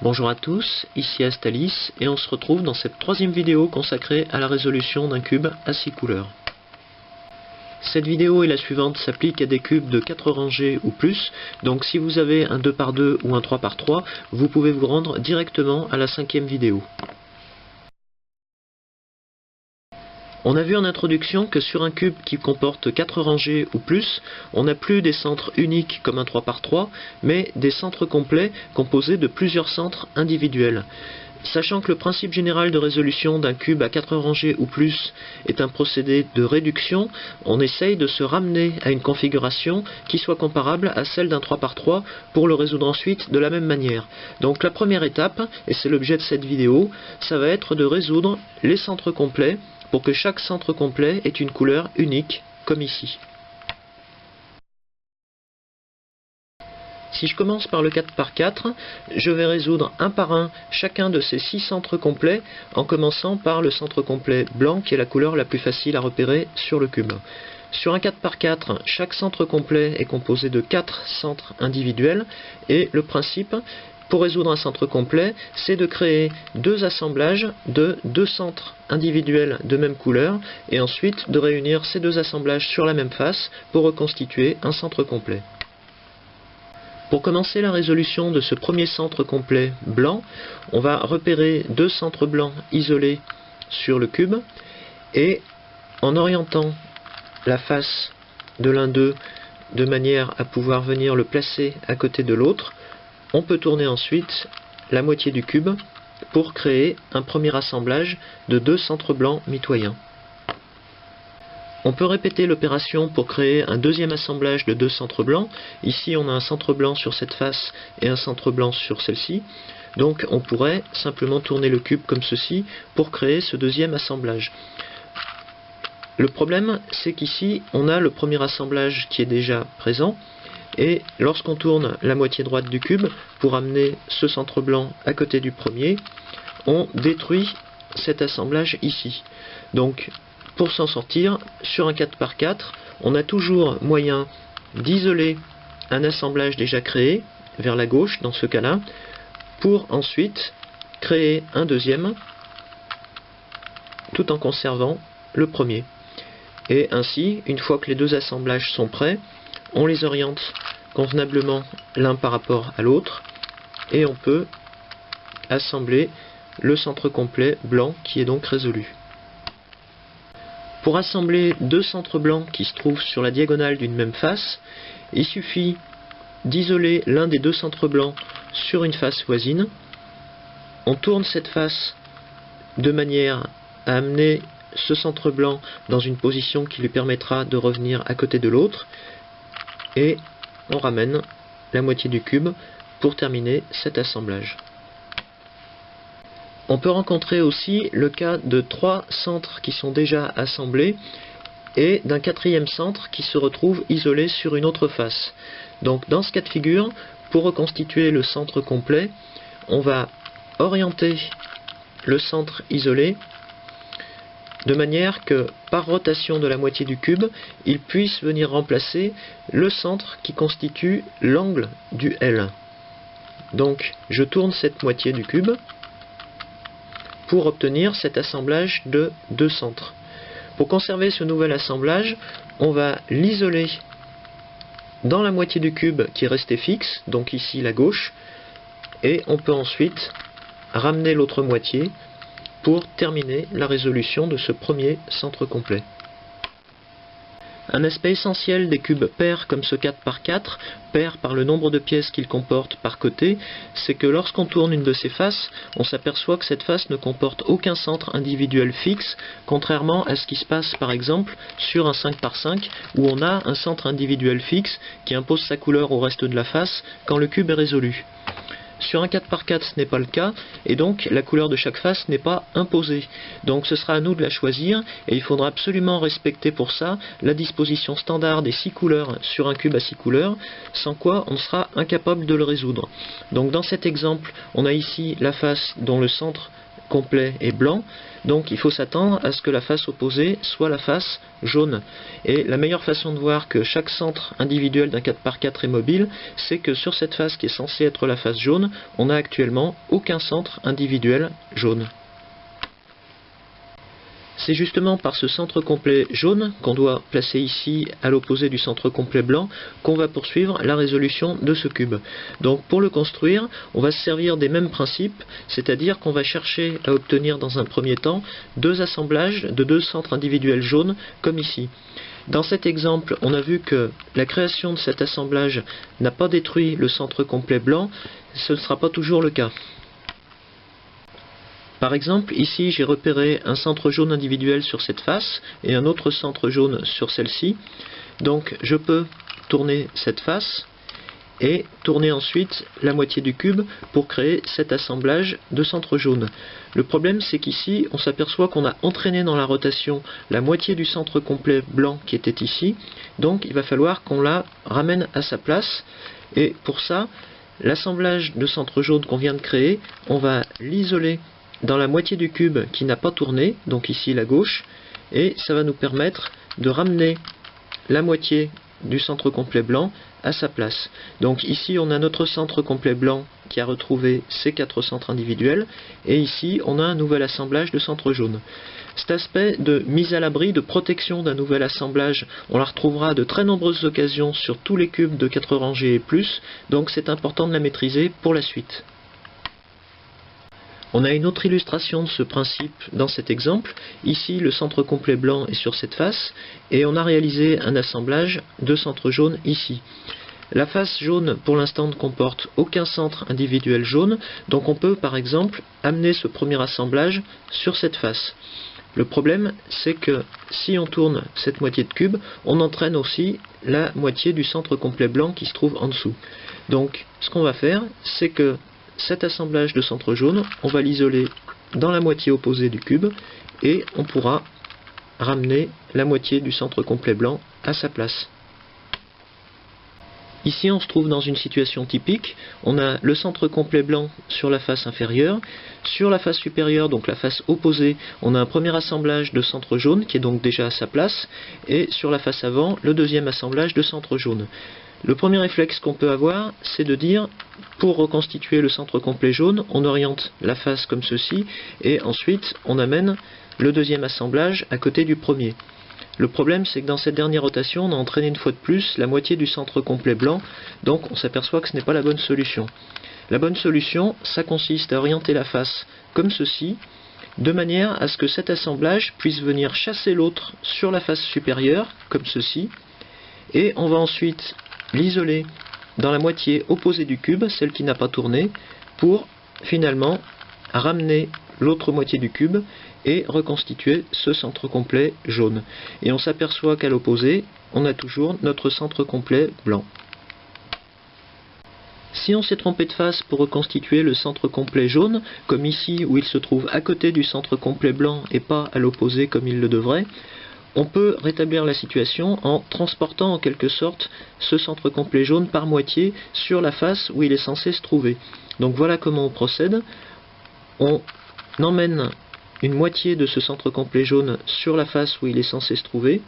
Bonjour à tous, ici Astalis et on se retrouve dans cette troisième vidéo consacrée à la résolution d'un cube à 6 couleurs. Cette vidéo et la suivante s'appliquent à des cubes de 4 rangées ou plus, donc si vous avez un 2x2 ou un 3x3, vous pouvez vous rendre directement à la cinquième vidéo. On a vu en introduction que sur un cube qui comporte 4 rangées ou plus, on n'a plus des centres uniques comme un 3x3, mais des centres complets composés de plusieurs centres individuels. Sachant que le principe général de résolution d'un cube à 4 rangées ou plus est un procédé de réduction, on essaye de se ramener à une configuration qui soit comparable à celle d'un 3x3 pour le résoudre ensuite de la même manière. Donc la première étape, et c'est l'objet de cette vidéo, ça va être de résoudre les centres complets pour que chaque centre complet ait une couleur unique, comme ici. Si je commence par le 4x4, je vais résoudre un par un chacun de ces 6 centres complets, en commençant par le centre complet blanc, qui est la couleur la plus facile à repérer sur le cube. Sur un 4x4, chaque centre complet est composé de 4 centres individuels, et le principe, pour résoudre un centre complet, c'est de créer deux assemblages de 2 centres individuels de même couleur, et ensuite de réunir ces deux assemblages sur la même face pour reconstituer un centre complet. Pour commencer la résolution de ce premier centre complet blanc, on va repérer 2 centres blancs isolés sur le cube, et en orientant la face de l'un d'eux de manière à pouvoir venir le placer à côté de l'autre, on peut tourner ensuite la moitié du cube pour créer un premier assemblage de 2 centres blancs mitoyens. On peut répéter l'opération pour créer un deuxième assemblage de 2 centres blancs. Ici on a un centre blanc sur cette face et un centre blanc sur celle-ci. Donc on pourrait simplement tourner le cube comme ceci pour créer ce deuxième assemblage. Le problème, c'est qu'ici on a le premier assemblage qui est déjà présent. Et lorsqu'on tourne la moitié droite du cube, pour amener ce centre blanc à côté du premier, on détruit cet assemblage ici. Donc, pour s'en sortir, sur un 4x4, on a toujours moyen d'isoler un assemblage déjà créé, vers la gauche dans ce cas-là, pour ensuite créer un deuxième, tout en conservant le premier. Et ainsi, une fois que les deux assemblages sont prêts, on les oriente convenablement l'un par rapport à l'autre et on peut assembler le centre complet blanc qui est donc résolu. Pour assembler 2 centres blancs qui se trouvent sur la diagonale d'une même face, il suffit d'isoler l'un des 2 centres blancs sur une face voisine. On tourne cette face de manière à amener ce centre blanc dans une position qui lui permettra de revenir à côté de l'autre, et on ramène la moitié du cube pour terminer cet assemblage. On peut rencontrer aussi le cas de 3 centres qui sont déjà assemblés et d'un 4e centre qui se retrouve isolé sur une autre face. Donc dans ce cas de figure, pour reconstituer le centre complet, on va orienter le centre isolé de manière que, par rotation de la moitié du cube, il puisse venir remplacer le centre qui constitue l'angle du L. Donc, je tourne cette moitié du cube pour obtenir cet assemblage de 2 centres. Pour conserver ce nouvel assemblage, on va l'isoler dans la moitié du cube qui est restée fixe, donc ici la gauche, et on peut ensuite ramener l'autre moitié pour terminer la résolution de ce premier centre complet. Un aspect essentiel des cubes pairs comme ce 4x4, pairs par le nombre de pièces qu'ils comportent par côté, c'est que lorsqu'on tourne une de ces faces, on s'aperçoit que cette face ne comporte aucun centre individuel fixe, contrairement à ce qui se passe par exemple sur un 5x5 où on a un centre individuel fixe qui impose sa couleur au reste de la face quand le cube est résolu. Sur un 4x4, ce n'est pas le cas, et donc la couleur de chaque face n'est pas imposée. Donc ce sera à nous de la choisir, et il faudra absolument respecter pour ça la disposition standard des 6 couleurs sur un cube à 6 couleurs, sans quoi on sera incapable de le résoudre. Donc dans cet exemple, on a ici la face dont le centre complet est blanc, donc il faut s'attendre à ce que la face opposée soit la face jaune. Et la meilleure façon de voir que chaque centre individuel d'un 4x4 est mobile, c'est que sur cette face qui est censée être la face jaune, on n'a actuellement aucun centre individuel jaune. C'est justement par ce centre complet jaune qu'on doit placer ici à l'opposé du centre complet blanc qu'on va poursuivre la résolution de ce cube. Donc pour le construire, on va se servir des mêmes principes, c'est-à-dire qu'on va chercher à obtenir dans un premier temps deux assemblages de deux centres individuels jaunes comme ici. Dans cet exemple, on a vu que la création de cet assemblage n'a pas détruit le centre complet blanc, ce ne sera pas toujours le cas. Par exemple, ici j'ai repéré un centre jaune individuel sur cette face et un autre centre jaune sur celle-ci. Donc je peux tourner cette face et tourner ensuite la moitié du cube pour créer cet assemblage de centres jaunes. Le problème c'est qu'ici on s'aperçoit qu'on a entraîné dans la rotation la moitié du centre complet blanc qui était ici. Donc il va falloir qu'on la ramène à sa place et pour ça, l'assemblage de centres jaunes qu'on vient de créer, on va l'isoler dans la moitié du cube qui n'a pas tourné, donc ici la gauche, et ça va nous permettre de ramener la moitié du centre complet blanc à sa place. Donc ici on a notre centre complet blanc qui a retrouvé ses quatre centres individuels, et ici on a un nouvel assemblage de centres jaunes. Cet aspect de mise à l'abri, de protection d'un nouvel assemblage, on la retrouvera à de très nombreuses occasions sur tous les cubes de 4 rangées et plus, donc c'est important de la maîtriser pour la suite. On a une autre illustration de ce principe dans cet exemple. Ici, le centre complet blanc est sur cette face, et on a réalisé un assemblage de centres jaunes ici. La face jaune, pour l'instant, ne comporte aucun centre individuel jaune, donc on peut, par exemple, amener ce premier assemblage sur cette face. Le problème, c'est que si on tourne cette moitié de cube, on entraîne aussi la moitié du centre complet blanc qui se trouve en dessous. Donc, ce qu'on va faire, c'est que cet assemblage de centre jaune, on va l'isoler dans la moitié opposée du cube et on pourra ramener la moitié du centre complet blanc à sa place. Ici on se trouve dans une situation typique, on a le centre complet blanc sur la face inférieure, sur la face supérieure, donc la face opposée, on a un premier assemblage de centre jaune qui est donc déjà à sa place, et sur la face avant, le deuxième assemblage de centre jaune. Le premier réflexe qu'on peut avoir, c'est de dire, pour reconstituer le centre complet jaune, on oriente la face comme ceci, et ensuite on amène le deuxième assemblage à côté du premier. Le problème, c'est que dans cette dernière rotation, on a entraîné une fois de plus la moitié du centre complet blanc, donc on s'aperçoit que ce n'est pas la bonne solution. La bonne solution, ça consiste à orienter la face comme ceci, de manière à ce que cet assemblage puisse venir chasser l'autre sur la face supérieure, comme ceci, et on va ensuite l'isoler dans la moitié opposée du cube, celle qui n'a pas tourné, pour finalement ramener l'autre moitié du cube et reconstituer ce centre complet jaune. Et on s'aperçoit qu'à l'opposé, on a toujours notre centre complet blanc. Si on s'est trompé de face pour reconstituer le centre complet jaune, comme ici où il se trouve à côté du centre complet blanc et pas à l'opposé comme il le devrait, on peut rétablir la situation en transportant en quelque sorte ce centre complet jaune par moitié sur la face où il est censé se trouver. Donc voilà comment on procède. On emmène une moitié de ce centre complet jaune sur la face où il est censé se trouver.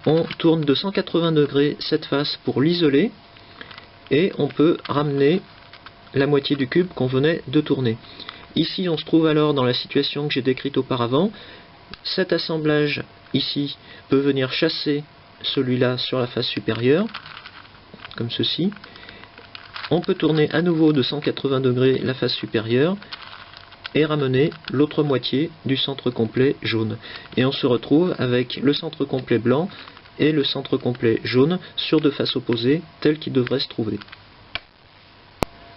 On tourne de 180 degrés cette face pour l'isoler et on peut ramener la moitié du cube qu'on venait de tourner. Ici on se trouve alors dans la situation que j'ai décrite auparavant. Cet assemblage ici peut venir chasser celui-là sur la face supérieure, comme ceci. On peut tourner à nouveau de 180 degrés la face supérieure et ramener l'autre moitié du centre complet jaune. Et on se retrouve avec le centre complet blanc et le centre complet jaune sur deux faces opposées telles qu'ils devraient se trouver.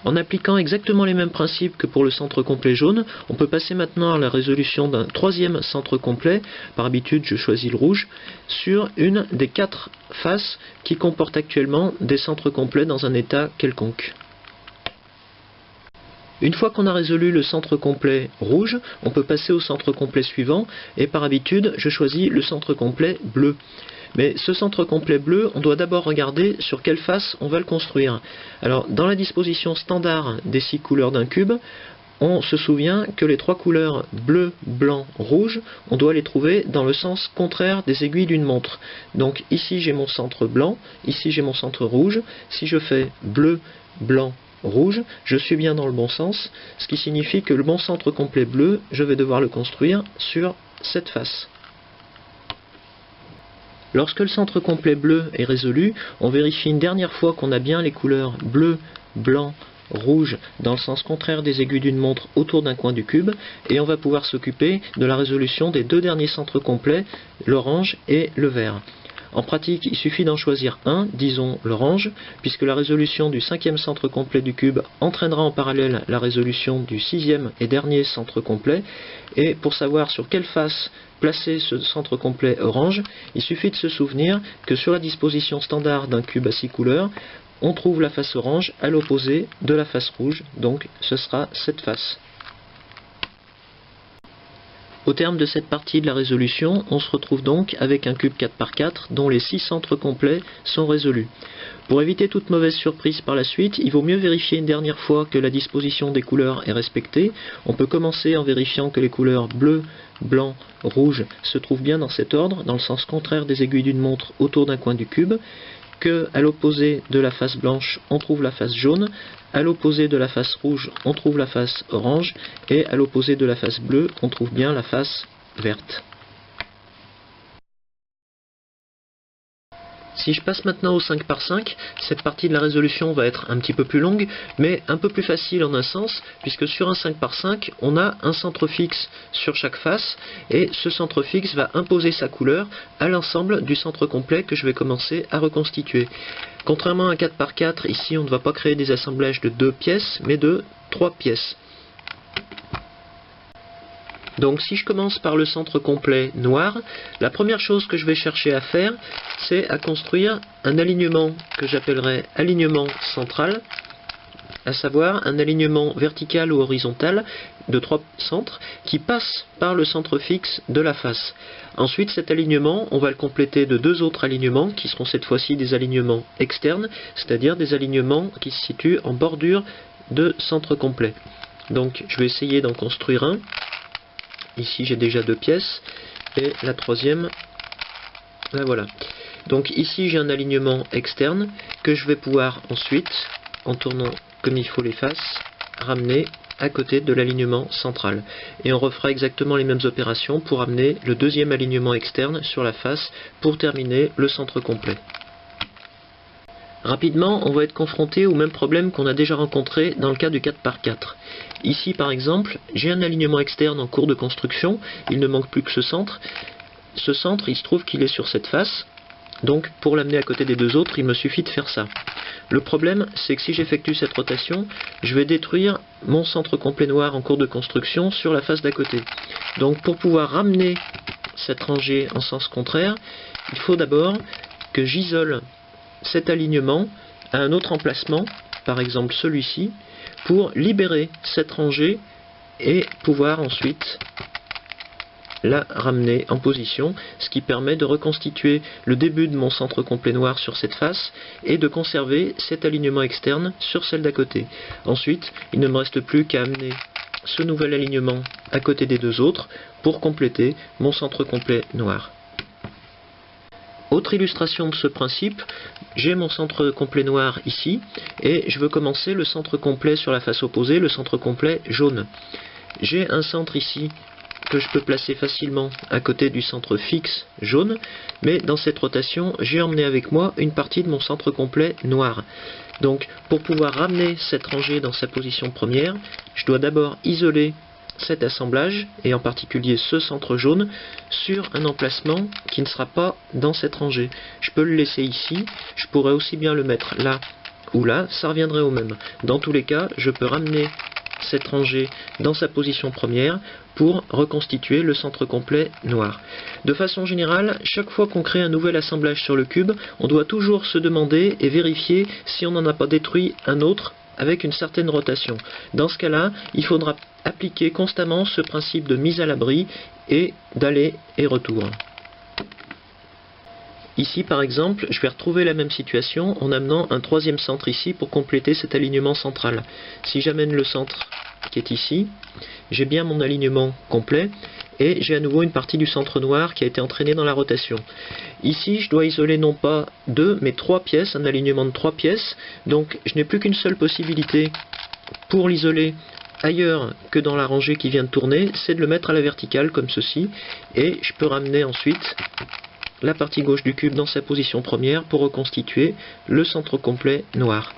En appliquant exactement les mêmes principes que pour le centre complet jaune, on peut passer maintenant à la résolution d'un troisième centre complet, par habitude je choisis le rouge, sur une des 4 faces qui comportent actuellement des centres complets dans un état quelconque. Une fois qu'on a résolu le centre complet rouge, on peut passer au centre complet suivant, et par habitude je choisis le centre complet bleu. Mais ce centre complet bleu, on doit d'abord regarder sur quelle face on va le construire. Alors, dans la disposition standard des 6 couleurs d'un cube, on se souvient que les trois couleurs bleu, blanc, rouge, on doit les trouver dans le sens contraire des aiguilles d'une montre. Donc ici j'ai mon centre blanc, ici j'ai mon centre rouge. Si je fais bleu, blanc, rouge, je suis bien dans le bon sens, ce qui signifie que le bon centre complet bleu, je vais devoir le construire sur cette face. Lorsque le centre complet bleu est résolu, on vérifie une dernière fois qu'on a bien les couleurs bleu, blanc, rouge dans le sens contraire des aiguilles d'une montre autour d'un coin du cube, et on va pouvoir s'occuper de la résolution des deux derniers centres complets, l'orange et le vert. En pratique, il suffit d'en choisir un, disons l'orange, puisque la résolution du cinquième centre complet du cube entraînera en parallèle la résolution du sixième et dernier centre complet, et pour savoir sur quelle face placer ce centre complet orange, il suffit de se souvenir que sur la disposition standard d'un cube à 6 couleurs, on trouve la face orange à l'opposé de la face rouge, donc ce sera cette face. Au terme de cette partie de la résolution, on se retrouve donc avec un cube 4×4 dont les 6 centres complets sont résolus. Pour éviter toute mauvaise surprise par la suite, il vaut mieux vérifier une dernière fois que la disposition des couleurs est respectée. On peut commencer en vérifiant que les couleurs bleu, blanc, rouge se trouvent bien dans cet ordre, dans le sens contraire des aiguilles d'une montre autour d'un coin du cube, que à l'opposé de la face blanche, on trouve la face jaune, à l'opposé de la face rouge, on trouve la face orange, et à l'opposé de la face bleue, on trouve bien la face verte. Si je passe maintenant au 5×5, cette partie de la résolution va être un petit peu plus longue, mais un peu plus facile en un sens, puisque sur un 5×5, on a un centre fixe sur chaque face, et ce centre fixe va imposer sa couleur à l'ensemble du centre complet que je vais commencer à reconstituer. Contrairement à un 4×4, ici on ne va pas créer des assemblages de 2 pièces, mais de 3 pièces. Donc si je commence par le centre complet noir, la première chose que je vais chercher à faire, c'est à construire un alignement que j'appellerai alignement central, à savoir un alignement vertical ou horizontal de 3 centres qui passe par le centre fixe de la face. Ensuite cet alignement, on va le compléter de 2 autres alignements qui seront cette fois-ci des alignements externes, c'est-à-dire des alignements qui se situent en bordure de centre complet. Donc je vais essayer d'en construire un. Ici j'ai déjà 2 pièces, et la troisième, la voilà. Donc ici j'ai un alignement externe que je vais pouvoir ensuite, en tournant comme il faut les faces, ramener à côté de l'alignement central. Et on refera exactement les mêmes opérations pour amener le deuxième alignement externe sur la face pour terminer le centre complet. Rapidement, on va être confronté au même problème qu'on a déjà rencontré dans le cas du 4×4. Ici par exemple, j'ai un alignement externe en cours de construction, il ne manque plus que ce centre. Ce centre, il se trouve qu'il est sur cette face, donc pour l'amener à côté des 2 autres, il me suffit de faire ça. Le problème, c'est que si j'effectue cette rotation, je vais détruire mon centre complet noir en cours de construction sur la face d'à côté. Donc pour pouvoir ramener cette rangée en sens contraire, il faut d'abord que j'isole cet alignement à un autre emplacement, par exemple celui-ci, pour libérer cette rangée et pouvoir ensuite la ramener en position, ce qui permet de reconstituer le début de mon centre complet noir sur cette face et de conserver cet alignement externe sur celle d'à côté. Ensuite, il ne me reste plus qu'à amener ce nouvel alignement à côté des 2 autres pour compléter mon centre complet noir. Autre illustration de ce principe, j'ai mon centre complet noir ici, et je veux commencer le centre complet sur la face opposée, le centre complet jaune. J'ai un centre ici que je peux placer facilement à côté du centre fixe jaune, mais dans cette rotation, j'ai emmené avec moi une partie de mon centre complet noir. Donc, pour pouvoir ramener cette rangée dans sa position première, je dois d'abord isoler cet assemblage, et en particulier ce centre jaune, sur un emplacement qui ne sera pas dans cette rangée. Je peux le laisser ici, je pourrais aussi bien le mettre là ou là, ça reviendrait au même. Dans tous les cas, je peux ramener cette rangée dans sa position première pour reconstituer le centre complet noir. De façon générale, chaque fois qu'on crée un nouvel assemblage sur le cube, on doit toujours se demander et vérifier si on n'en a pas détruit un autre avec une certaine rotation. Dans ce cas-là, il faudra appliquer constamment ce principe de mise à l'abri et d'aller et retour. Ici par exemple, je vais retrouver la même situation en amenant un troisième centre ici pour compléter cet alignement central. Si j'amène le centre qui est ici, j'ai bien mon alignement complet et j'ai à nouveau une partie du centre noir qui a été entraînée dans la rotation. Ici je dois isoler non pas 2 mais 3 pièces, un alignement de 3 pièces, donc je n'ai plus qu'une seule possibilité pour l'isoler ailleurs que dans la rangée qui vient de tourner, c'est de le mettre à la verticale comme ceci, et je peux ramener ensuite la partie gauche du cube dans sa position première pour reconstituer le centre complet noir.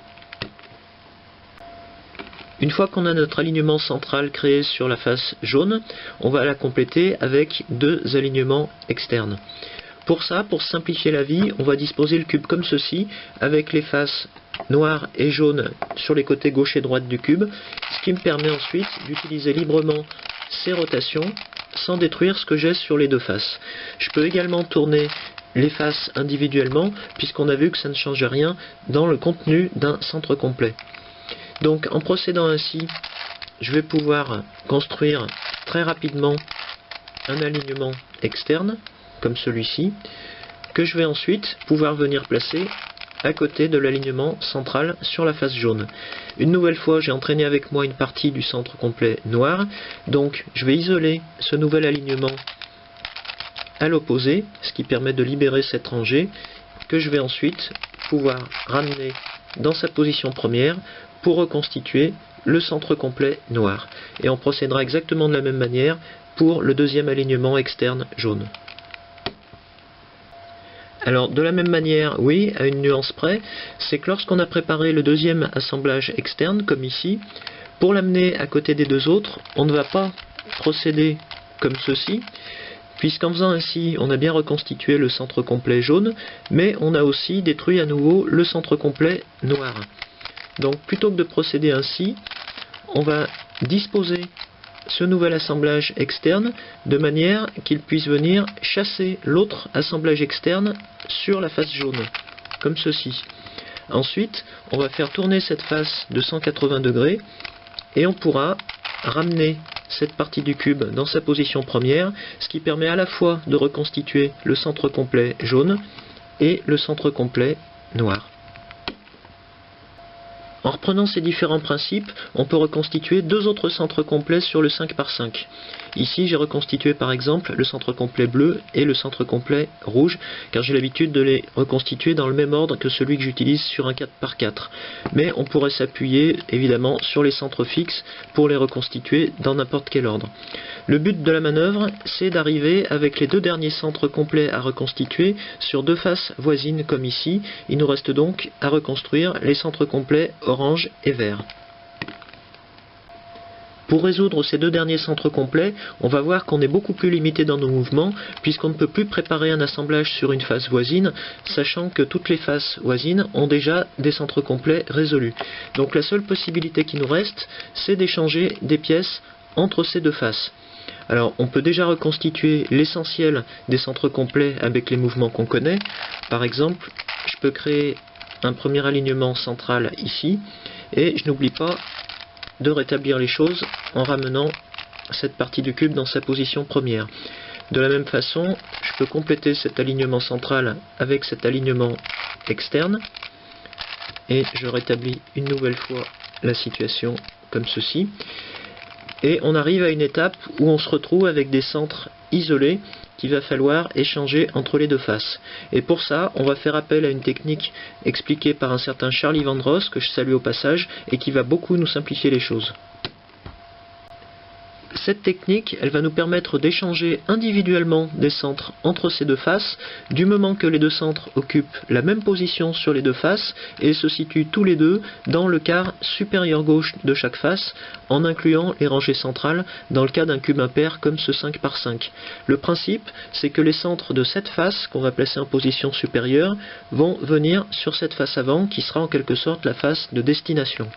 Une fois qu'on a notre alignement central créé sur la face jaune, on va la compléter avec 2 alignements externes. Pour ça, pour simplifier la vie, on va disposer le cube comme ceci, avec les faces noires et jaunes sur les côtés gauche et droite du cube, ce qui me permet ensuite d'utiliser librement ces rotations sans détruire ce que j'ai sur les deux faces. Je peux également tourner les faces individuellement, puisqu'on a vu que ça ne change rien dans le contenu d'un centre complet. Donc en procédant ainsi, je vais pouvoir construire très rapidement un alignement externe, comme celui-ci, que je vais ensuite pouvoir venir placer à côté de l'alignement central sur la face jaune. Une nouvelle fois, j'ai entraîné avec moi une partie du centre complet noir, donc je vais isoler ce nouvel alignement à l'opposé, ce qui permet de libérer cette rangée, que je vais ensuite pouvoir ramener dans sa position première pour reconstituer le centre complet noir. Et on procédera exactement de la même manière pour le deuxième alignement externe jaune. Alors de la même manière, oui, à une nuance près, c'est que lorsqu'on a préparé le deuxième assemblage externe, comme ici, pour l'amener à côté des deux autres, on ne va pas procéder comme ceci, puisqu'en faisant ainsi, on a bien reconstitué le centre complet jaune, mais on a aussi détruit à nouveau le centre complet noir. Donc plutôt que de procéder ainsi, on va disposer ce nouvel assemblage externe de manière qu'il puisse venir chasser l'autre assemblage externe sur la face jaune, comme ceci. Ensuite, on va faire tourner cette face de 180 degrés et on pourra ramener cette partie du cube dans sa position première, ce qui permet à la fois de reconstituer le centre complet jaune et le centre complet noir. En reprenant ces différents principes, on peut reconstituer deux autres centres complets sur le 5 par 5. Ici, j'ai reconstitué par exemple le centre complet bleu et le centre complet rouge, car j'ai l'habitude de les reconstituer dans le même ordre que celui que j'utilise sur un 4 par 4. Mais on pourrait s'appuyer évidemment sur les centres fixes pour les reconstituer dans n'importe quel ordre. Le but de la manœuvre, c'est d'arriver avec les deux derniers centres complets à reconstituer sur deux faces voisines comme ici. Il nous reste donc à reconstruire les centres complets orange et vert. Pour résoudre ces deux derniers centres complets, on va voir qu'on est beaucoup plus limité dans nos mouvements, puisqu'on ne peut plus préparer un assemblage sur une face voisine, sachant que toutes les faces voisines ont déjà des centres complets résolus. Donc la seule possibilité qui nous reste, c'est d'échanger des pièces entre ces deux faces. Alors on peut déjà reconstituer l'essentiel des centres complets avec les mouvements qu'on connaît. Par exemple, je peux créer un premier alignement central ici, et je n'oublie pas de rétablir les choses en ramenant cette partie du cube dans sa position première. De la même façon, je peux compléter cet alignement central avec cet alignement externe, et je rétablis une nouvelle fois la situation comme ceci. Et on arrive à une étape où on se retrouve avec des centres isolés qu'il va falloir échanger entre les deux faces. Et pour ça, on va faire appel à une technique expliquée par un certain Charlie Vandross, que je salue au passage, et qui va beaucoup nous simplifier les choses. Cette technique, elle va nous permettre d'échanger individuellement des centres entre ces deux faces, du moment que les deux centres occupent la même position sur les deux faces et se situent tous les deux dans le quart supérieur gauche de chaque face, en incluant les rangées centrales dans le cas d'un cube impair comme ce 5 par 5. Le principe, c'est que les centres de cette face, qu'on va placer en position supérieure, vont venir sur cette face avant, qui sera en quelque sorte la face de destination.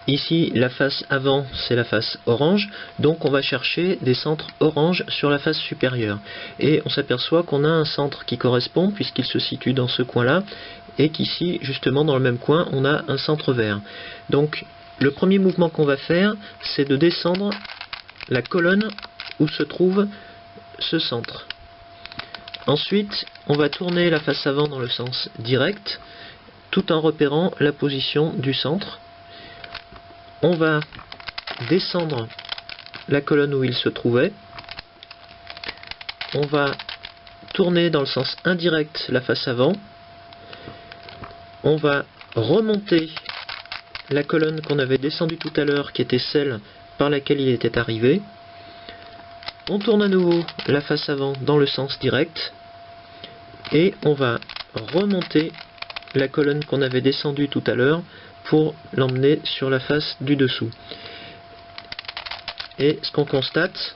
Ici, la face avant, c'est la face orange, donc on va chercher des centres orange sur la face supérieure. Et on s'aperçoit qu'on a un centre qui correspond, puisqu'il se situe dans ce coin-là, et qu'ici, justement, dans le même coin, on a un centre vert. Donc, le premier mouvement qu'on va faire, c'est de descendre la colonne où se trouve ce centre. Ensuite, on va tourner la face avant dans le sens direct, tout en repérant la position du centre. On va descendre la colonne où il se trouvait. On va tourner dans le sens indirect la face avant. On va remonter la colonne qu'on avait descendue tout à l'heure, qui était celle par laquelle il était arrivé. On tourne à nouveau la face avant dans le sens direct. Et on va remonter la colonne qu'on avait descendue tout à l'heure pour l'emmener sur la face du dessous. Et ce qu'on constate,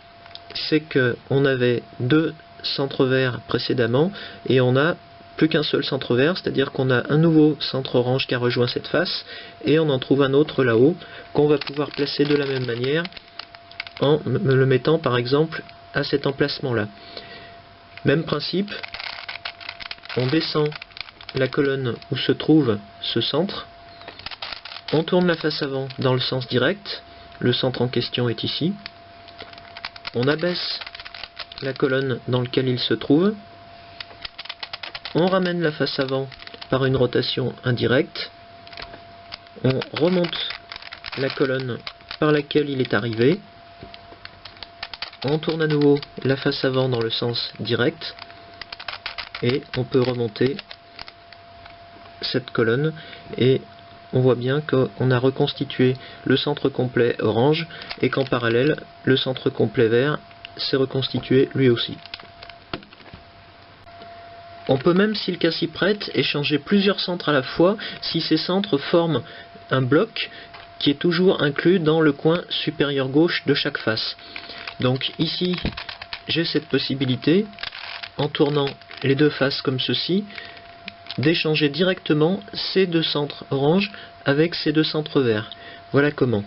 c'est qu'on avait deux centres verts précédemment et on n'a plus qu'un seul centre vert, c'est-à-dire qu'on a un nouveau centre orange qui a rejoint cette face et on en trouve un autre là-haut qu'on va pouvoir placer de la même manière en le mettant par exemple à cet emplacement-là. Même principe, on descend la colonne où se trouve ce centre, on tourne la face avant dans le sens direct, le centre en question est ici, on abaisse la colonne dans laquelle il se trouve, on ramène la face avant par une rotation indirecte, on remonte la colonne par laquelle il est arrivé, on tourne à nouveau la face avant dans le sens direct, et on peut remonter cette colonne et on voit bien qu'on a reconstitué le centre complet orange et qu'en parallèle le centre complet vert s'est reconstitué lui aussi. On peut même, si le cas s'y prête, échanger plusieurs centres à la fois si ces centres forment un bloc qui est toujours inclus dans le coin supérieur gauche de chaque face. Donc ici j'ai cette possibilité, en tournant les deux faces comme ceci, d'échanger directement ces deux centres orange avec ces deux centres verts. Voilà comment.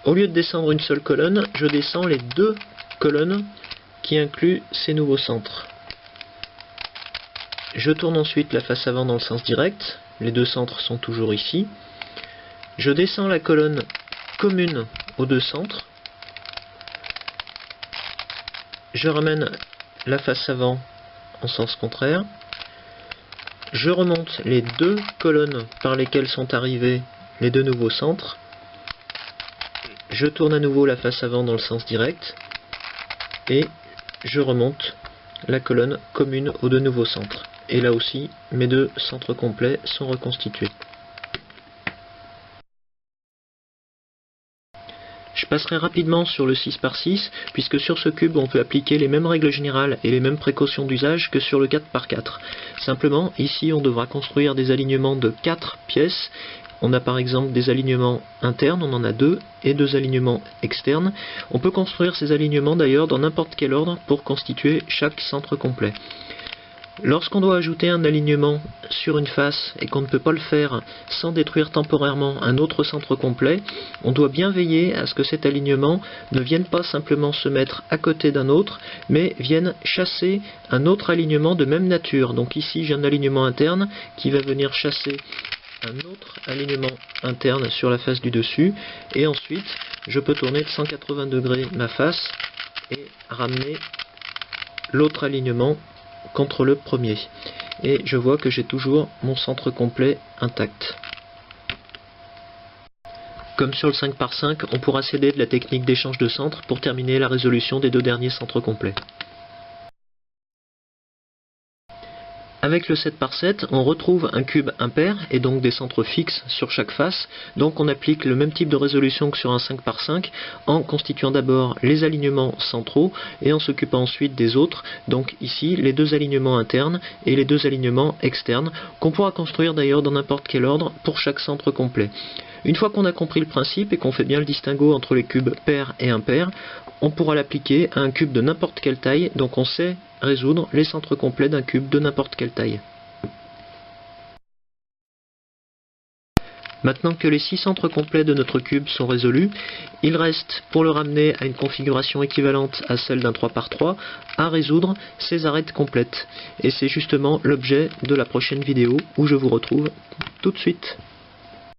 Au lieu de descendre une seule colonne, je descends les deux colonnes qui incluent ces nouveaux centres. Je tourne ensuite la face avant dans le sens direct, les deux centres sont toujours ici. Je descends la colonne commune aux deux centres. Je ramène la face avant en sens contraire. Je remonte les deux colonnes par lesquelles sont arrivés les deux nouveaux centres. Je tourne à nouveau la face avant dans le sens direct. Et je remonte la colonne commune aux deux nouveaux centres. Et là aussi, mes deux centres complets sont reconstitués. Je passerai rapidement sur le 6 par 6, puisque sur ce cube on peut appliquer les mêmes règles générales et les mêmes précautions d'usage que sur le 4 par 4. Simplement, ici on devra construire des alignements de 4 pièces. On a par exemple des alignements internes, on en a 2, et 2 alignements externes. On peut construire ces alignements d'ailleurs dans n'importe quel ordre pour constituer chaque centre complet. Lorsqu'on doit ajouter un alignement sur une face et qu'on ne peut pas le faire sans détruire temporairement un autre centre complet, on doit bien veiller à ce que cet alignement ne vienne pas simplement se mettre à côté d'un autre, mais vienne chasser un autre alignement de même nature. Donc ici j'ai un alignement interne qui va venir chasser un autre alignement interne sur la face du dessus, et ensuite je peux tourner de 180 degrés ma face et ramener l'autre alignement contre le premier. Et je vois que j'ai toujours mon centre complet intact. Comme sur le 5 par 5, on pourra s'aider de la technique d'échange de centres pour terminer la résolution des deux derniers centres complets. Avec le 7 par 7, on retrouve un cube impair et donc des centres fixes sur chaque face. Donc on applique le même type de résolution que sur un 5 par 5 en constituant d'abord les alignements centraux et en s'occupant ensuite des autres. Donc ici les deux alignements internes et les deux alignements externes qu'on pourra construire d'ailleurs dans n'importe quel ordre pour chaque centre complet. Une fois qu'on a compris le principe et qu'on fait bien le distinguo entre les cubes pairs et impairs, on pourra l'appliquer à un cube de n'importe quelle taille, donc on sait résoudre les centres complets d'un cube de n'importe quelle taille. Maintenant que les 6 centres complets de notre cube sont résolus, il reste, pour le ramener à une configuration équivalente à celle d'un 3 par 3, à résoudre ces arêtes complètes. Et c'est justement l'objet de la prochaine vidéo où je vous retrouve tout de suite.